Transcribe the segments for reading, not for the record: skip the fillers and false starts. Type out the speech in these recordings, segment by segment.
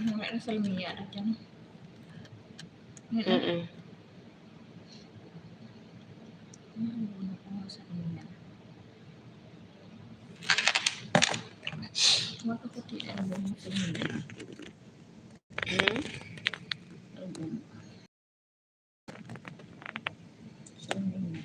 May salmiya na dyan. Ano ko nga salmiya. Makaputi ang buong salmiya. Album. Salmiya.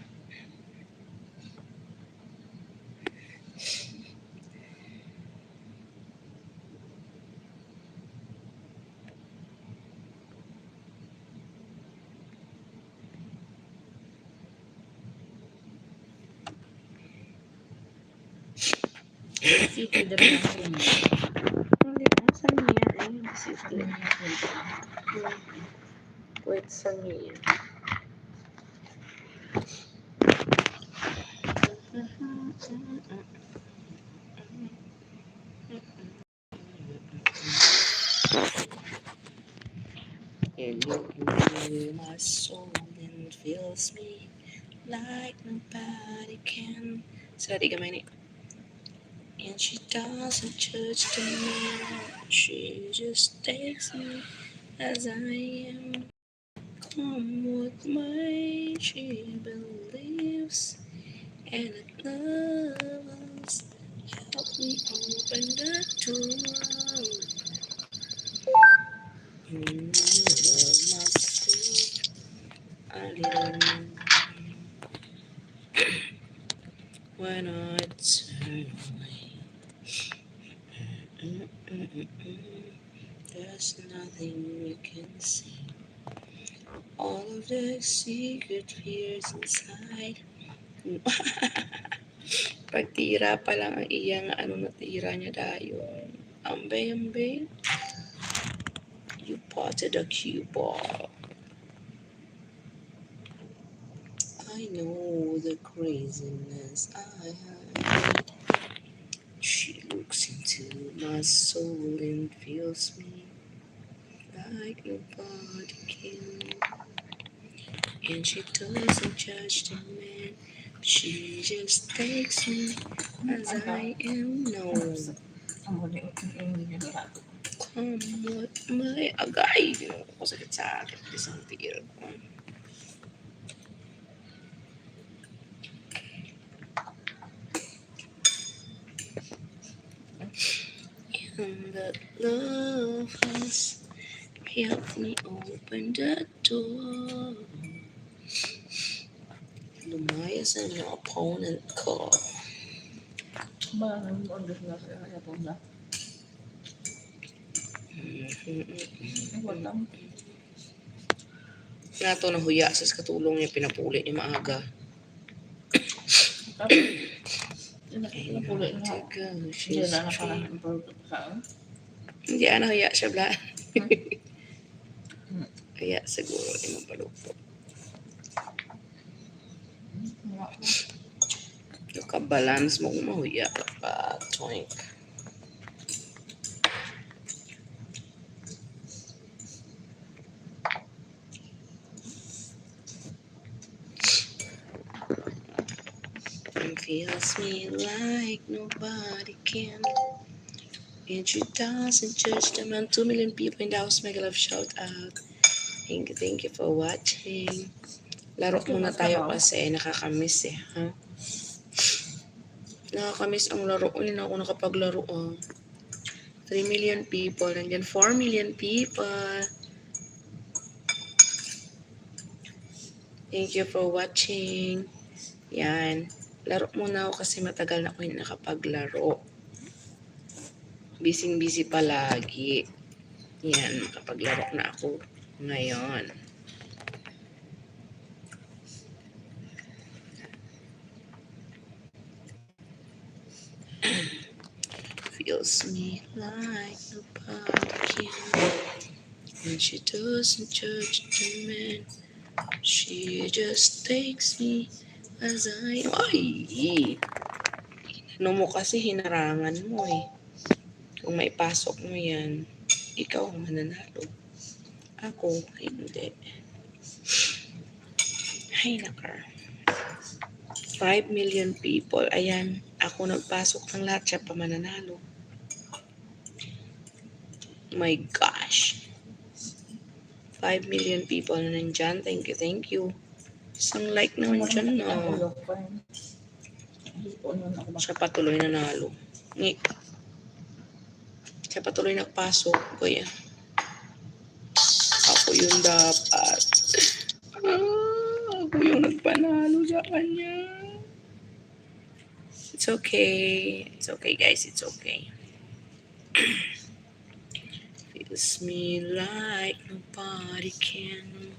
City dari ang Hindi na, salmiya. Ayun, city. Wait, salmiya. You look into my soul and fills me like nobody can. Sorry, gamay ni. And she doesn't judge the man. She just takes me as I am. Come what may, she believes. And it loves. Help me open the door. Love myself a little. When I turn away, there's nothing you can see. All of the secret fears inside. Pagtira pa lang ang iyang natira niya dayon. Ambe. You potted a cue ball. I know the craziness I hide. She looks into my soul and feels me like nobody can. And she doesn't judge the man. She just takes me as I am. No. Come what may agay. Ako sakit sa akin. Isang tigil ko. And that love has helped me open the door. Lumayas ang yung opponent ko. Nato na huya sa katulong niya pinapuli ni maaga. Hindi na huya siya bla. Kaya siguro di mapalupot. Naka-balance mo kung mahuya pa twink. It feels me like nobody can. And she doesn't judge them. And 2 million people in the house. Mega love shout out. Thank you for watching. Laro muna tayo kasi nakakamiss eh. Huh? Nakakamiss ang laro. Uli na ako nakapaglaro. 3 million people. Nandiyan 4 million people. Thank you for watching. Yan. Laro muna ako kasi matagal na ako hindi nakapaglaro. Busy palagi. Yan. Makapaglaro na ako ngayon. Feels me like nobody can. And she doesn't judge the man. She just takes me as I am. Ay! Ano mo kasi hinarangan mo eh. Kung may pasok mo yan, ikaw ang mananalo. Ako, hindi. Ay, nakar. 5 million people. Ayan, ako nagpasok ng lahat siya pa mananalo. My God. gosh. 5 million people na nandyan. Thank you, thank you. Isang like naman dyan na. Ulok pa rin. Hipon nun ako Siya patuloy nanalo. Siya patuloy nagpasok. Kuya. Ako yung dapat. Ako yung nagpanalo sa kanya. It's okay. It's okay, guys. It's okay. Feels me like nobody can.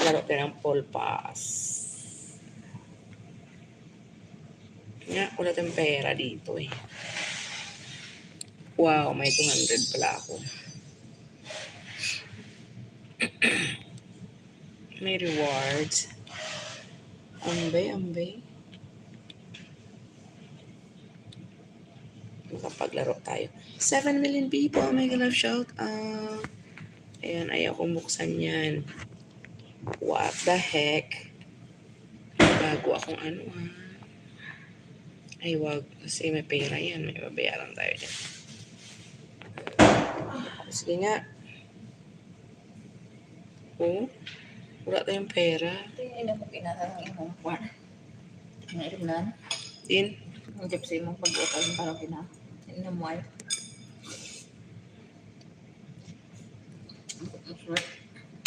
Laro tayo ng Paul Pass. Nga, wala tayong pera dito eh. Wow, may 200 pala ako. May rewards. Ambay. Makapaglaro tayo. 7 million people. Oh my God, shout out. Ayan, ayaw kong buksan yan. What the heck? Bago akong ano ha. Ay, wag. Kasi may pera yan. May babayaran tayo dyan. Sige nga. Oh, wala tayong pera. Hindi mo kinasang imong kwan. Ngayon na. Din. Ang gypsy mong pag-utal yung parang Hindi mo ay.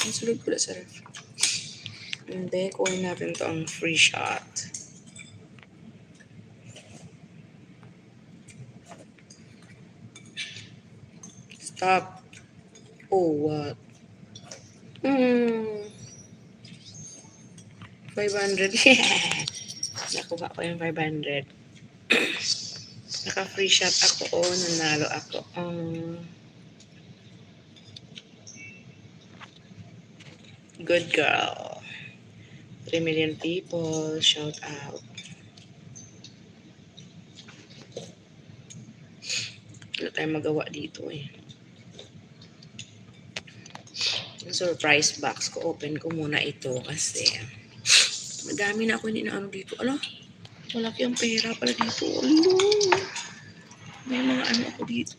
Ang sulod ko na sa ref. Hindi, kuhin natin to ang free shot. Stop. Oh, what? 500. Nakuha ko yung 500. Naka-free shot ako. Oh, nanalo ako. Good girl. 3 million people. Shout out. Wala tayong magawa dito eh. Yung surprise box ko, open ko muna ito kasi madami na ako inaano dito. Ala, malaki ang pera pala dito. Ala, may mga ano ako dito.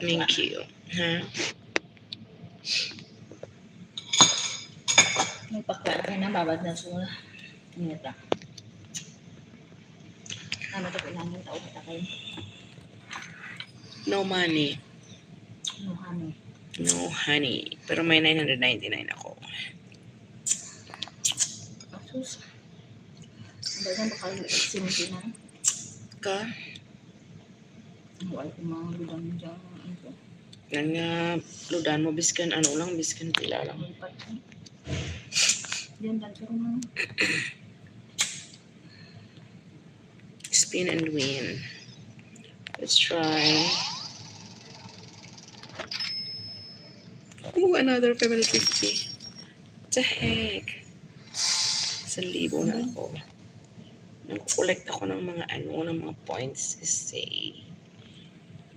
Thank you. Ha? May pagkaan na babad na sula. Ingat lang. Ano ito pinangin tao kita kayo? No money. No honey. No honey. Pero may 999 ako. Asus. Baga baka simpi na. Ka? Huwag ko mga ludang dyan. Yan nga, ludan mo, biskan ano lang, biskan pila lang. Diyan lang pero mga. Spin and win. Let's try. Ooh, another 550. What the heck? 1,000 na ako. Nag-collect ako ng mga ng mga points kasi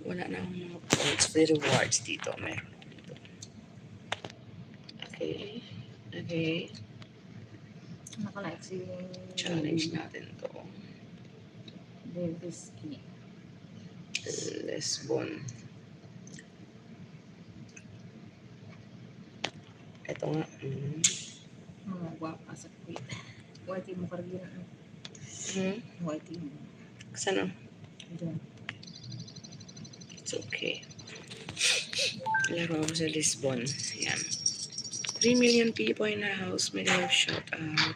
wala na akong mga points for rewards dito. Meron dito. Okay. Nakalike si Challenge natin to. Davis E. Lisbon. Ito nga. Mga guwapa sa kwit. Whitey mo karagyan. Whitey mo. Sana? Diyan. It's okay. Laro ako sa Lisbon. Ayan. 3 million people in the house. May live shout out.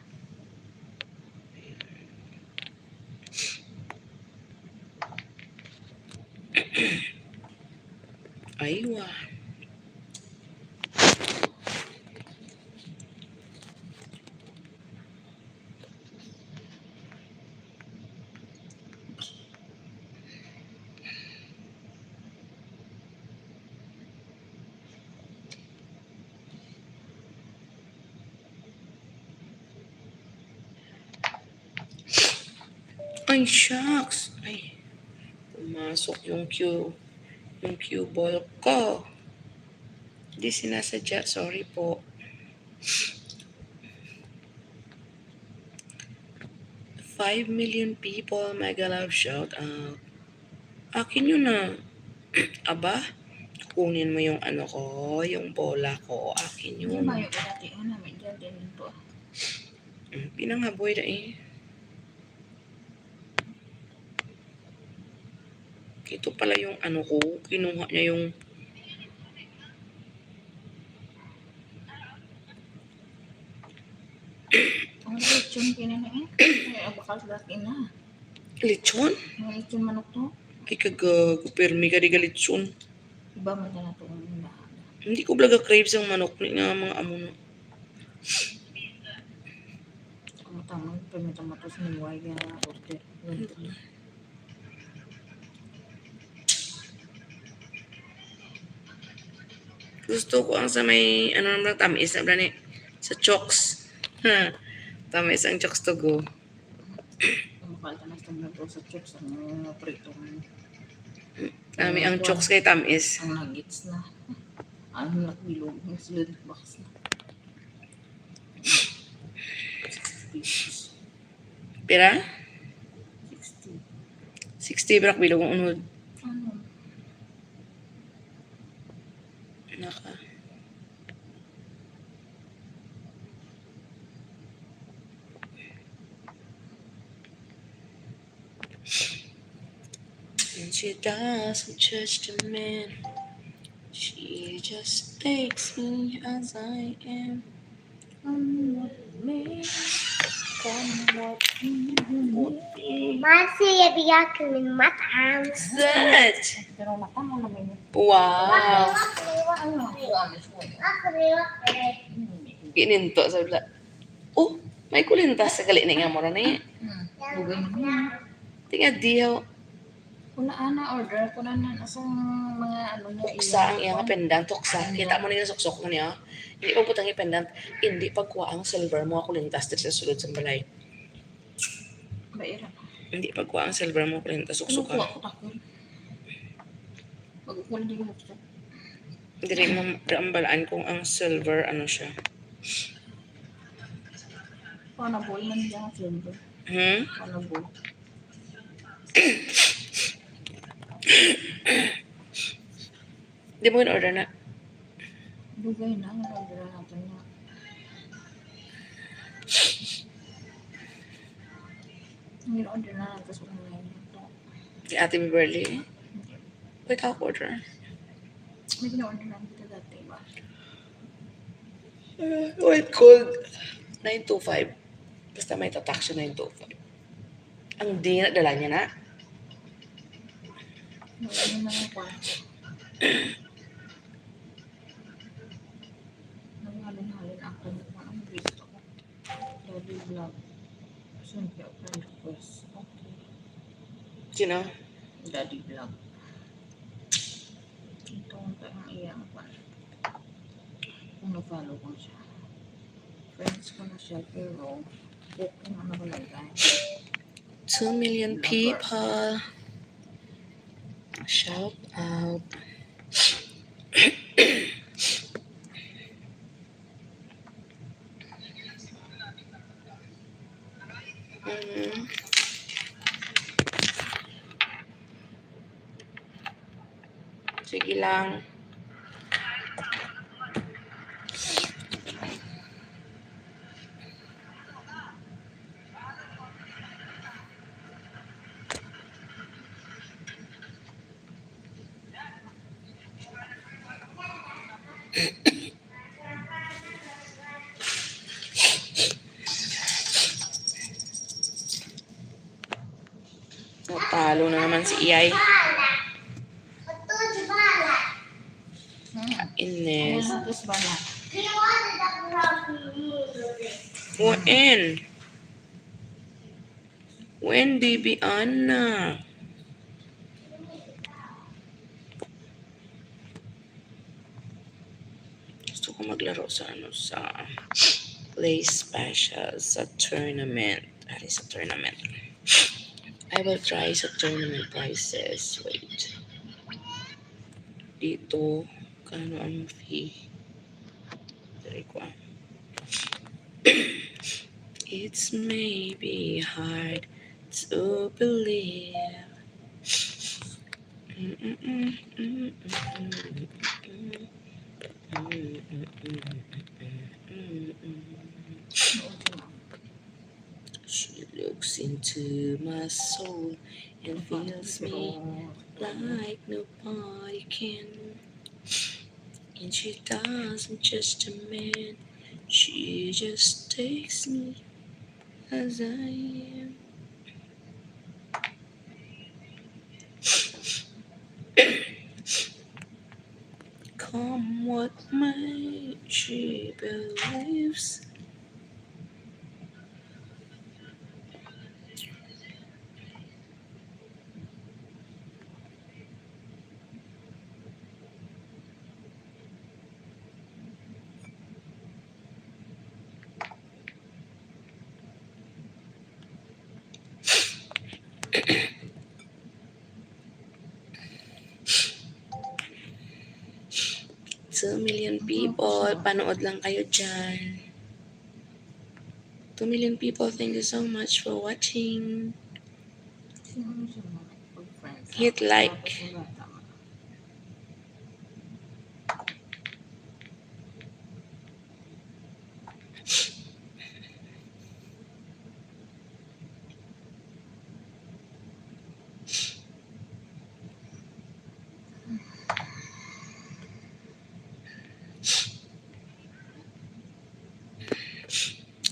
Aywa. Ay, shucks. Ay, pumasok yung cue ball ko. Hindi sinasadya. Sorry po. 5 million people, mega love shout out. Akin yun na. Aba, kunin mo yung ano ko, yung bola ko. Akin Hindi yun. mayo ka dati. Namin dyan din ito. Pinangaboy na eh. Ito pala yung ano ko. Kinuha niya yung... Ang lechon kinina eh. Ay, bakal dati na. Lechon? Ang lechon manok to. Ay kagago, permi ka di galitson. Iba man na ito ang lahat. Hindi ko blaga craves ang manok ni nga mga amo no. Tama, pamita-matos ni Wai na order. Gusto ko ang sa may, ano naman, tamis na ni sa chokes. Ha, tamis ang chokes to go. Bakal ka na sa chips ang prito. Kami ang chokes kay tamis. Ang nuggets na. Ang nakbilog. Ang silid box na. 60 pieces. Pira? 60. 60 brak bilog ang unod. Ano? Naka. And she doesn't judge the man. She just takes me as I am. I'm what me. Come what you need. Masih biar kalimat harus. That. Pero mata mo naman yun. Wow. Ano? Gininto sa bla. Oh, may kulintas sa gali nga mo na ni. Lugay naman yan. Tinga dihaw. Kuna ana order ko na asang mga ano niya Tuksa ang iyang pendant. Tuksa. Kita mo na yung suksok mo niya. Hindi pa butang yung pendant. Hindi pagkuha ang silver mo kulintas dito sa sulod sa balay. Baira. Hindi pagkuha ang silver mo kulintas Ano suksok ko ka. ako takon? Pagkukuha din mo ko. Hindi mo rambalaan kung ang silver ano siya. Paano boy man dyan silver? Paano boy? Di mo in-order na. Lugay na. Order natin na. Hindi order na natin sa online ito. Si Ate Beverly. Wait, ako order. May gina-order na kita dati ba? Wait, called 925. Basta may tatak siya 925. Ang di na dala niya na. Wala na ng kwarto. Nanghalin-halin ako ng mga gusto ko. Daddy vlog. Siyempre, friend request. Okay. Sino? Daddy vlog. Ito ang kayang iyang pa. Kung na-follow ko siya. Friends ko na siya, pero book ko na nakalagay. 2 million people. Shout out. Sige lang. Natalo na naman si Iyay. Ines. Tapos ba na? When? When, baby Anna? Gusto ko maglaro sa sa play special sa tournament. Ay, sa tournament. I will try sa tournament prices. Wait. Dito, kano ang fee? Dari ko It's maybe hard to believe. She looks into my soul and feels me like nobody can. And she doesn't just demand, she just takes me as I am. Come what might, she believes. Two million people, panood lang kayo dyan. 2 million people, thank you so much for watching. Hit like.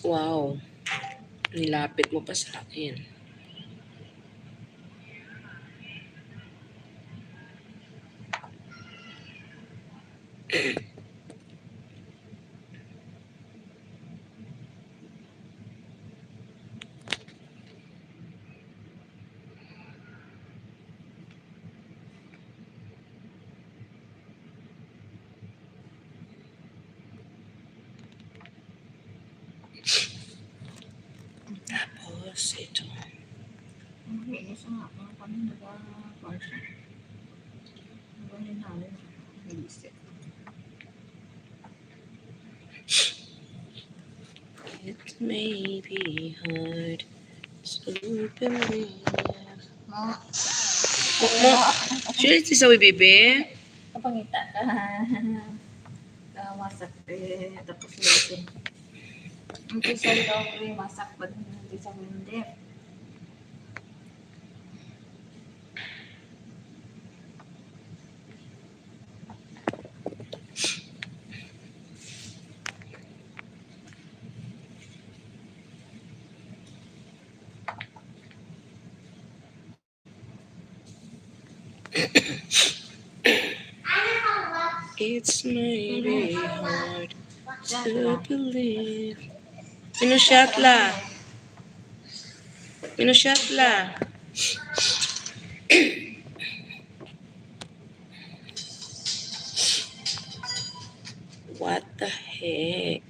Wow, nilapit mo pa sa akin. Tapos ito. It may be hard to believe. Mo. Sure, ito sa bebe? Kapangita ka. Masak eh. Tapos lusin. Ang kisay daw eh. Masak pa din. Hindi sa hindi. It's maybe hard to believe. Minusyat la. Minusyat la. What the heck?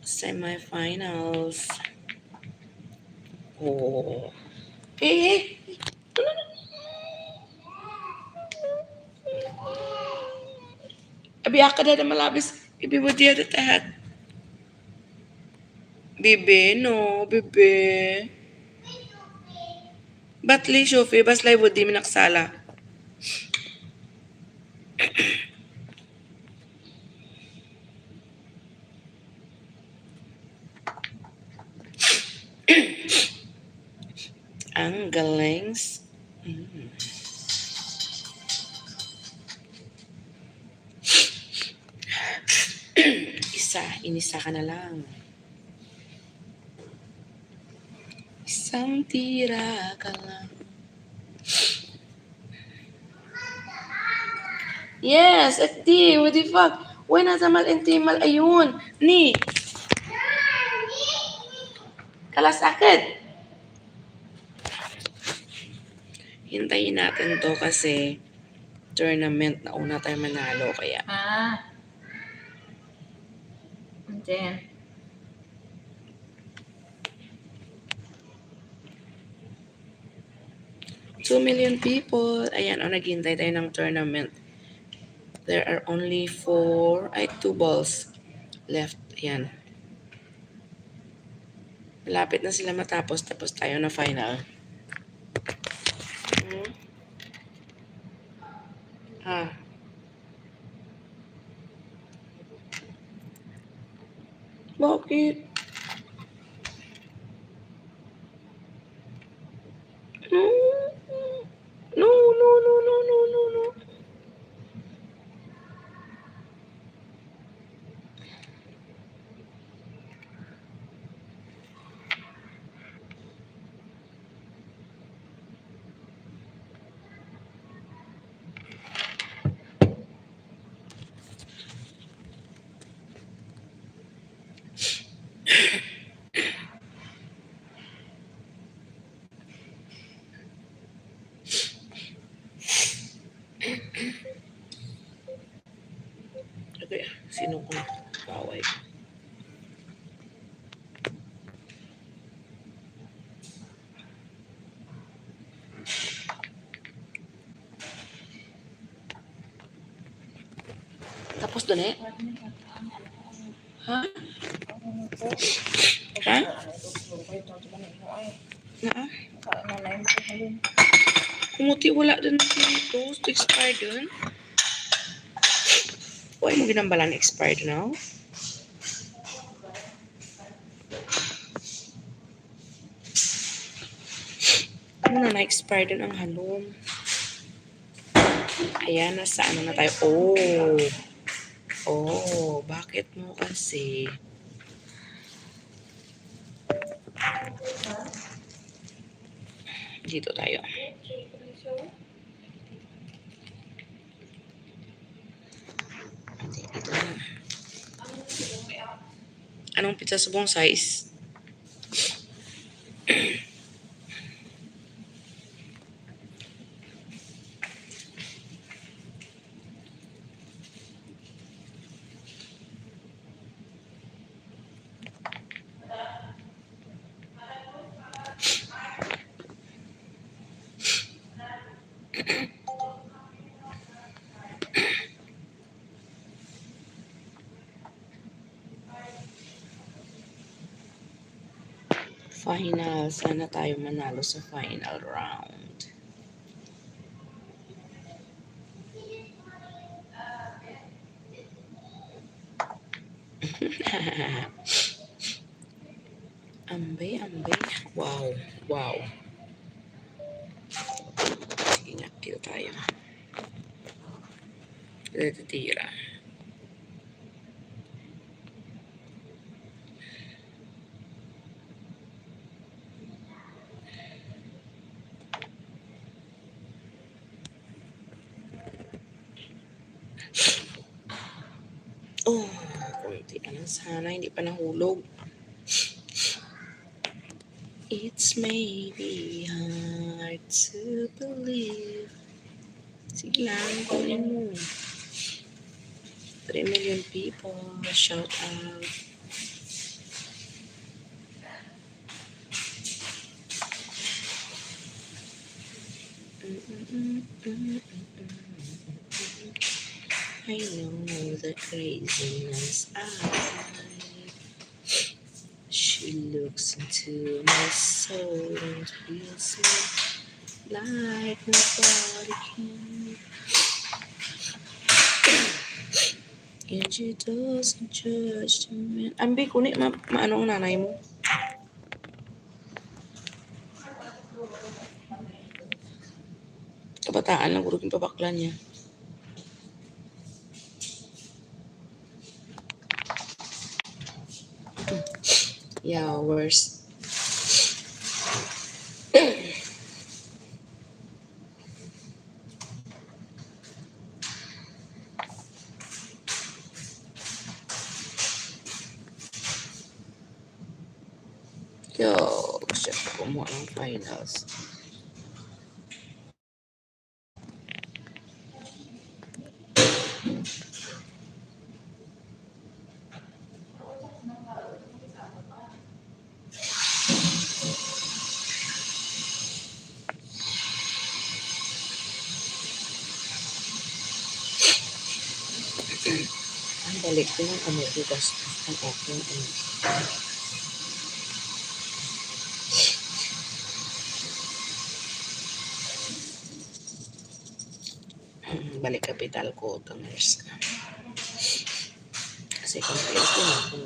Semifinals. Oh. Eh. Abi ka na malabis. Ibi mo diya tahat. Bebe, no. Bebe. Batli, Shofi. Baslay mo di minaksala. Ang galings. Inisa ka na lang. Isang tira ka lang. Yes, Ati, what the fuck? Why nasa mal-intimal ayun? Ni. Kalasakit. Hintayin natin to kasi tournament na una tayo manalo kaya. Then, 2 million people. Ayan, naghihintay tayo ng tournament. There are only 2 balls left. Ayan. Malapit na sila matapos. Tapos tayo na final. Bakit? No. No, no, no, no, no, no, no. Okay, sino ko kaway? Tapos doon eh? Ha? Ha? Naa? Kumuti wala din dito. Gusto expired dun. Huwag mo ginambalan expired now. Ano na na-expired dun ang halom. Ayan, nasa ano na tayo. Oh, bakit mo kasi? Dito tayo. Dito na. Anong pizza subong size? Final. Sana tayo manalo sa final round. Ambay. Wow. Sige nga, dito tayo. Dito tira. Oh, kunti na lang sana. Hindi pa nahulog. It's maybe hard to believe. Sige lang, kunin mo. 3 million people. Shout out. I know the craziness she looks into my soul and feels me like nobody can. And she doesn't judge the man. Ambi, kunin maano ang nanay mo? Kabataan lang, kurugin pabaklan niya. Yeah, worse. Yo, siya po kumuha ng finals. Balik ko ng ano bukas ang aking balik kapital ko tamers kasi confused din ako.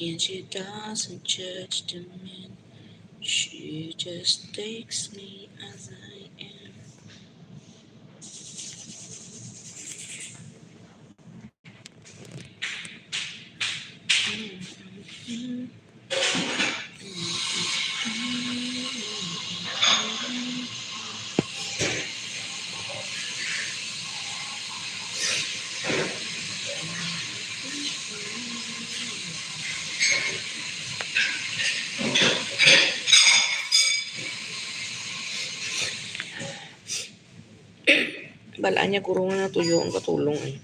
And she doesn't judge the man, she just takes me as I am. Balaan niya kurungan na tuyo ang katulong eh.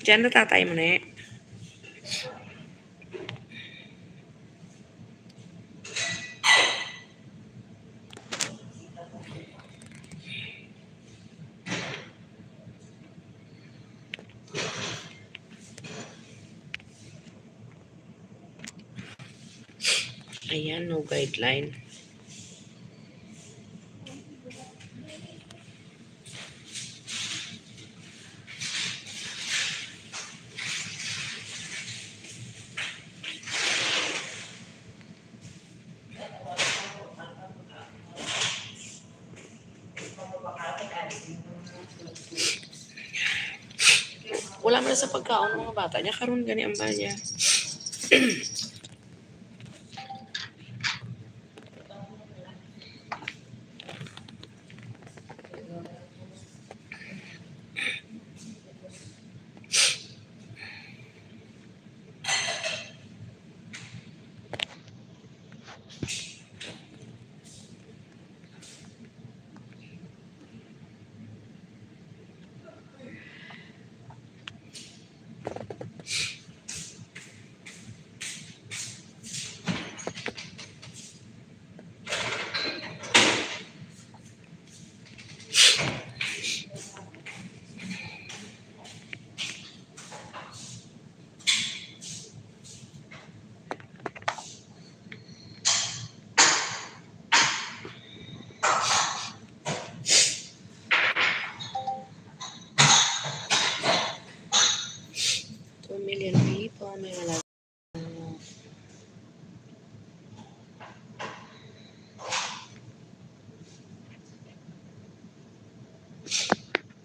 Diyan na tatay mo na eh. Ayan, no guideline. Wala man sa pagkaon mga bata niya karon gani ang baya. Million people may wala.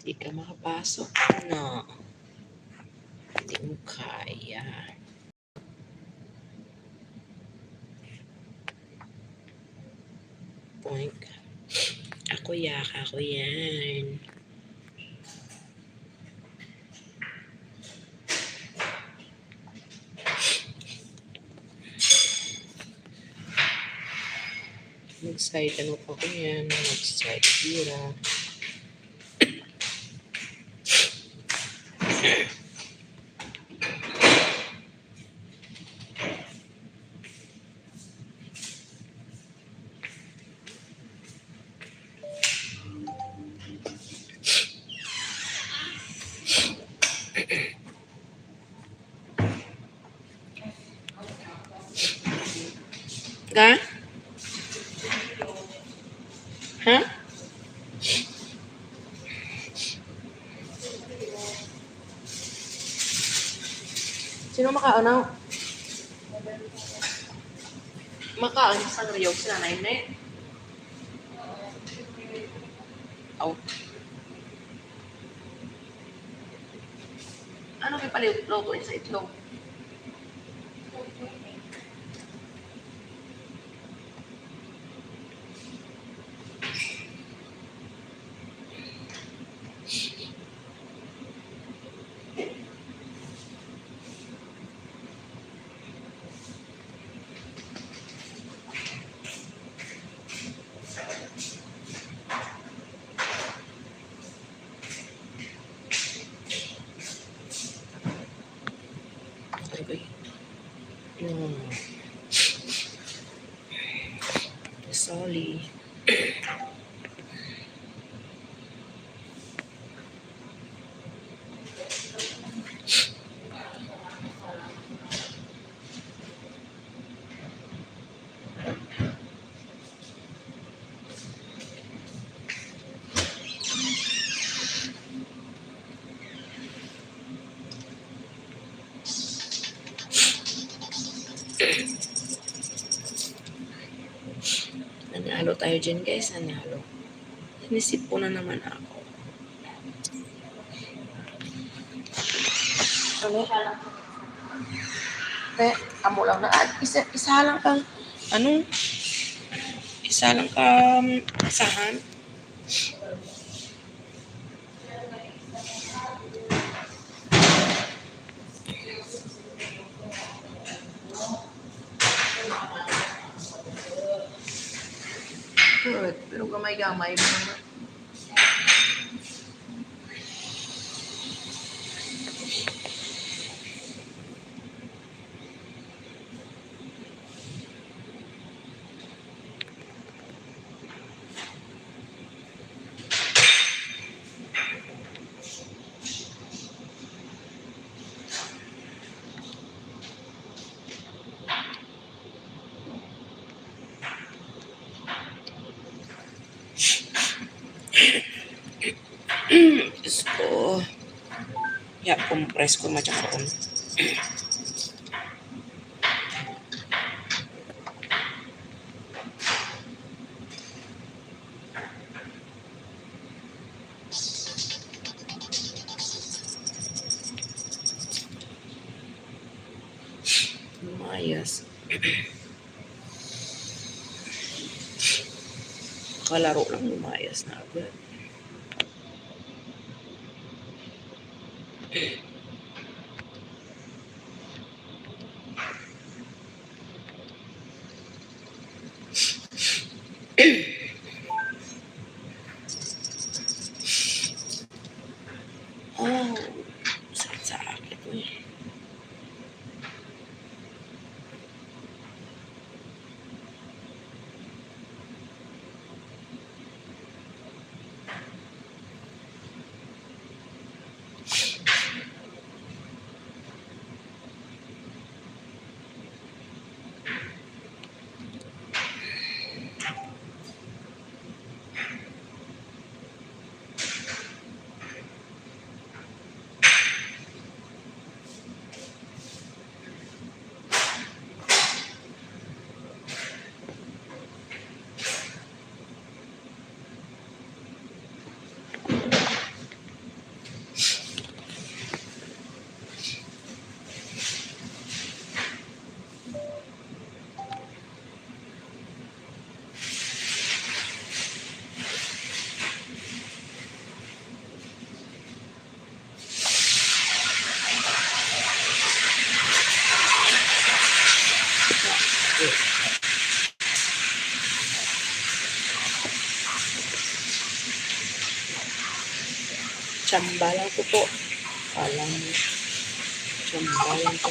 Di ka makapasok na. Hindi mo kaya. Point. Ako yan. Mag-side ano pa ko yan. Mag-side tira. Ka? Ha? Sino makaon na? Makaon sa riyog sila na yun eh. Oh. Ano kayo paliluto niya sa itlog? Okay. Sorry. Nanalo tayo dyan, guys. Nanalo. Sinisip po na naman ako. Ano? Amo lang na. Isa lang kang, ano? Isa lang kang sahan. Good. Pero gamay-gamay. Diyos ko. Ya, compress ko macam lumayas. Kalaro lang lumayas na agad. Oh, sakit ko eh. Tsamba lang ko po. Alam mo. Tsamba lang ko.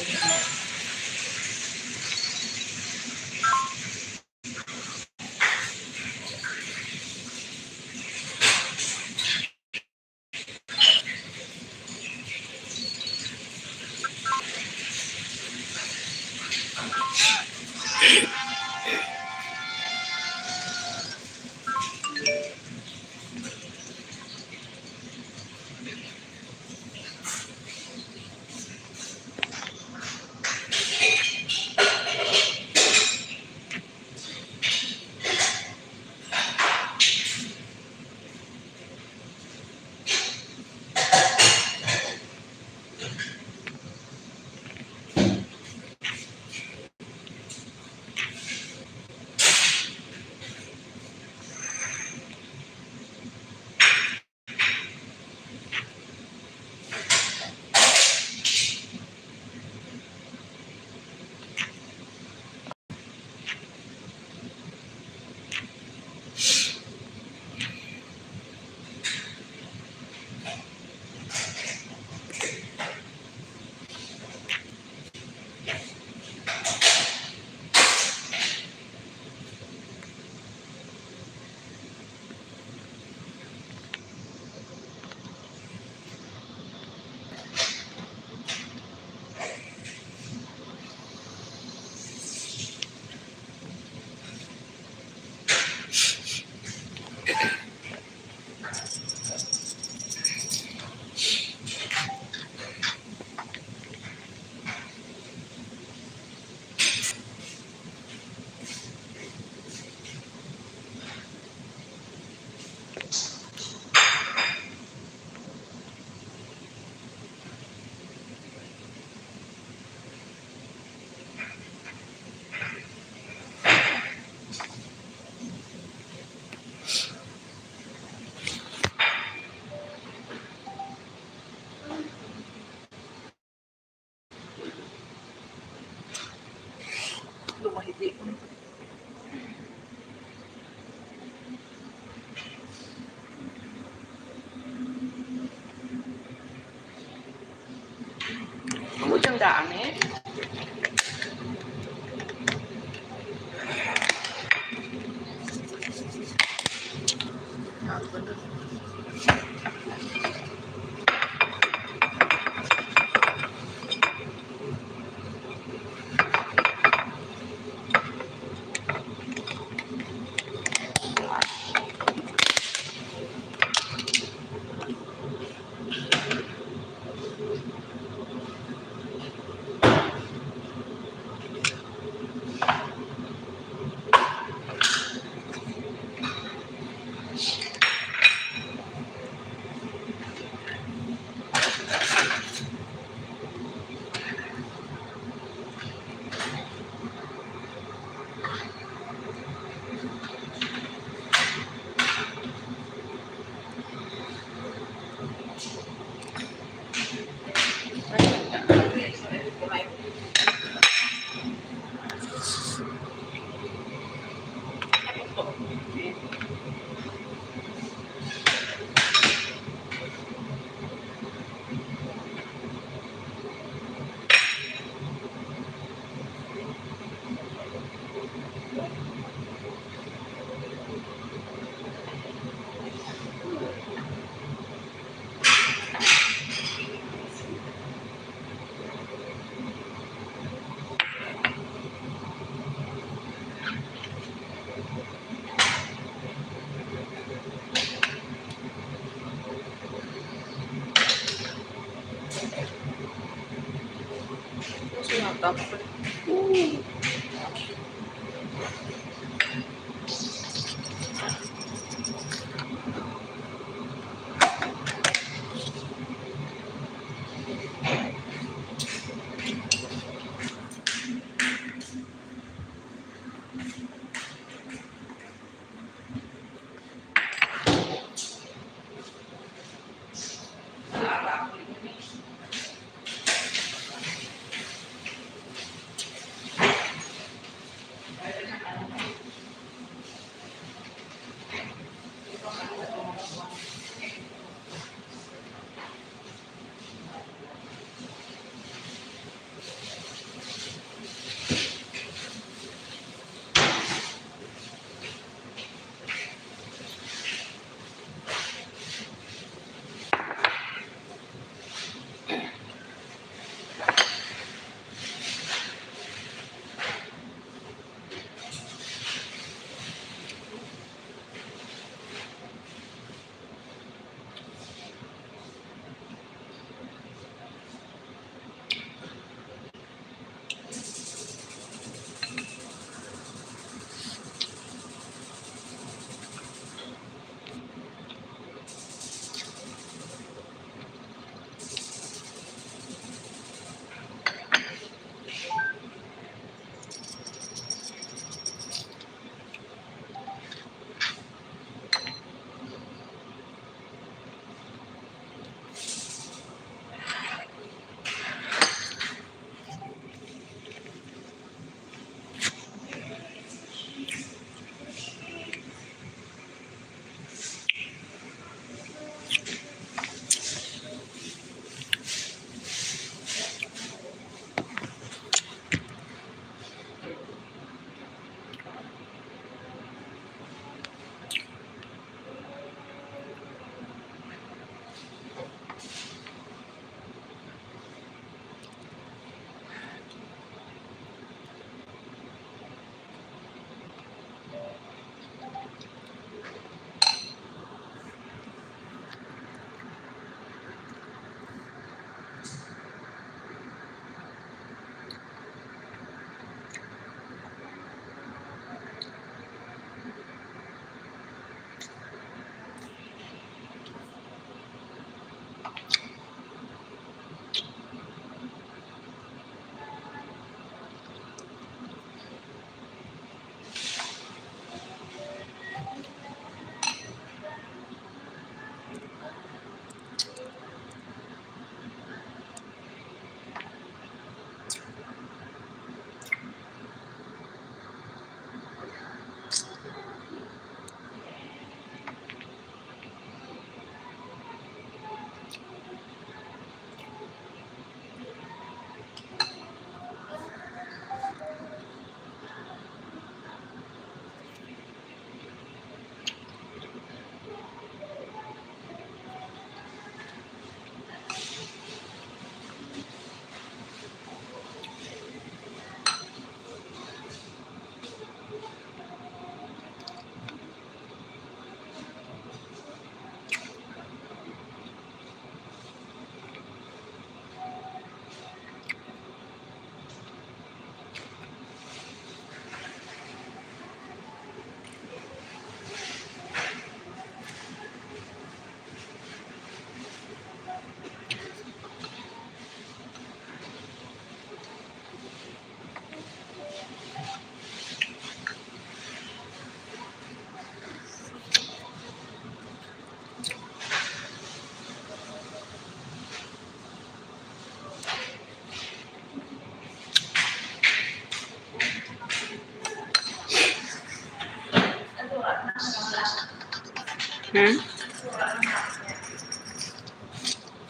Hmm?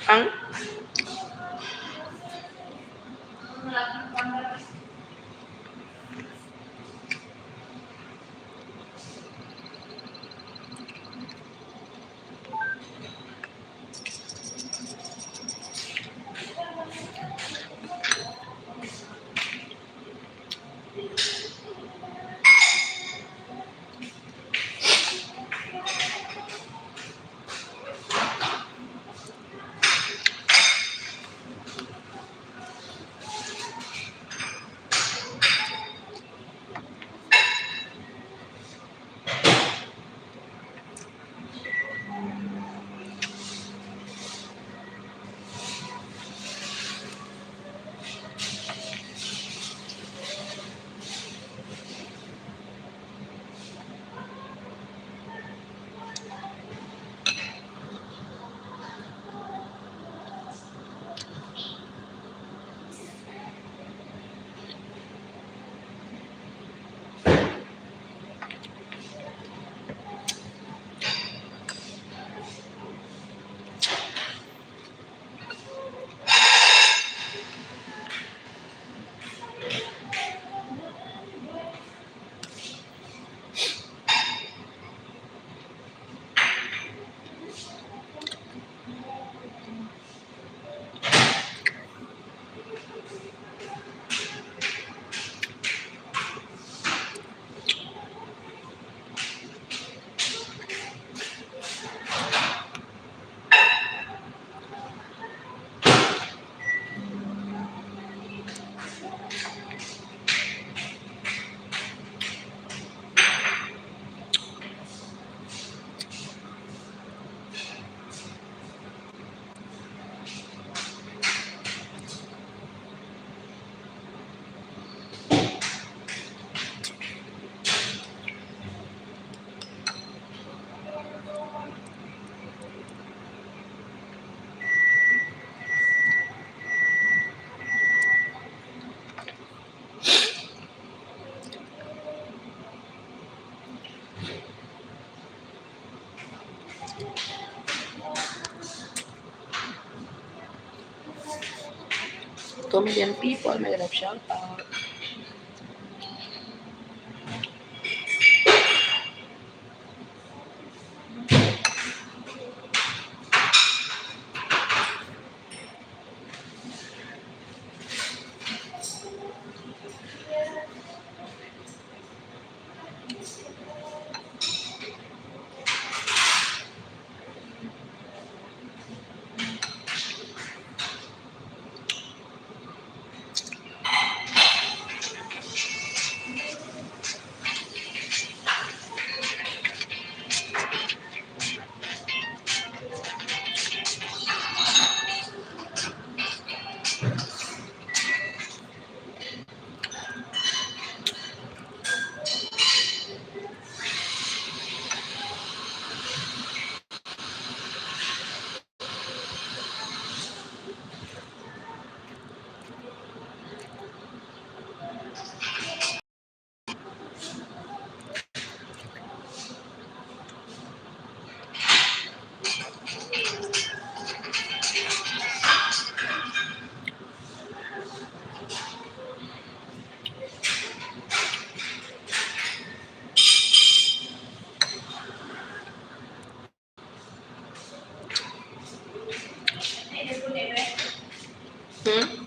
Ang? Million people, may grab shout out. Hmm?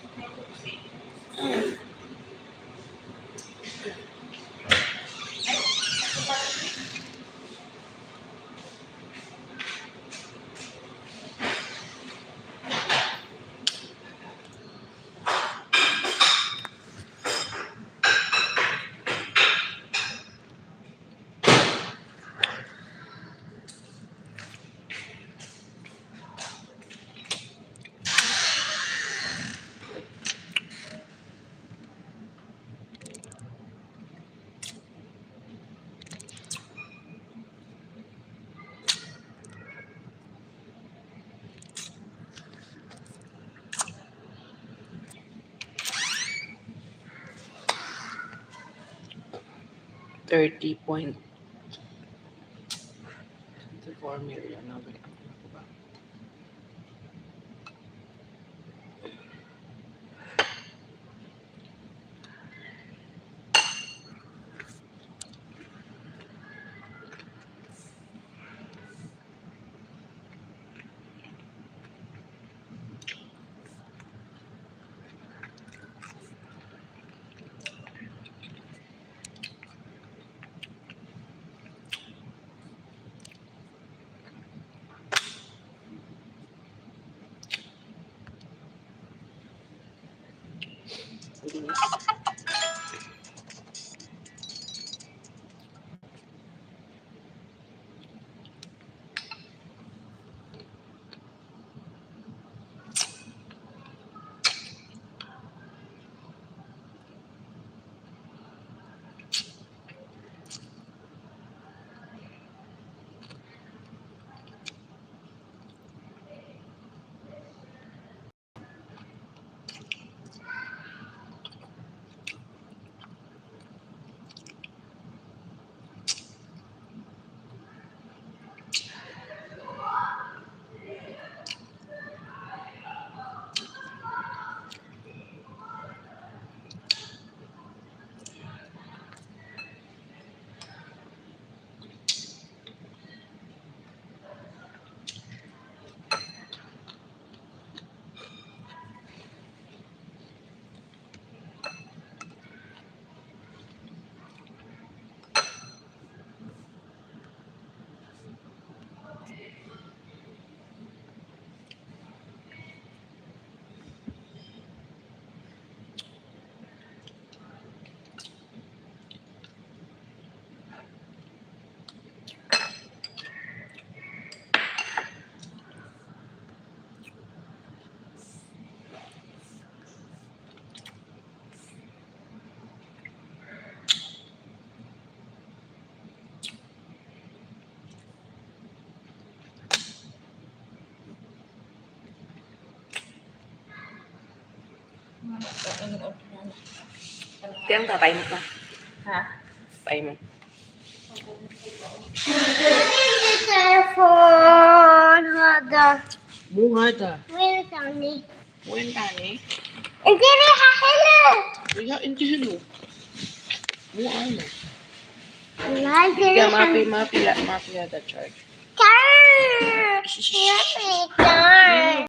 30 point. 4 million na ba? Ako ba? Sige. Kaya ang tatay mo pa. Ha? Tatay mo. Telephone. Hada. Bunga ta. Where's Tony? Buwan tani. Is it a hello? Kaya hindi silo. Bunga ano. Like Kaya mapi yata charge. Car.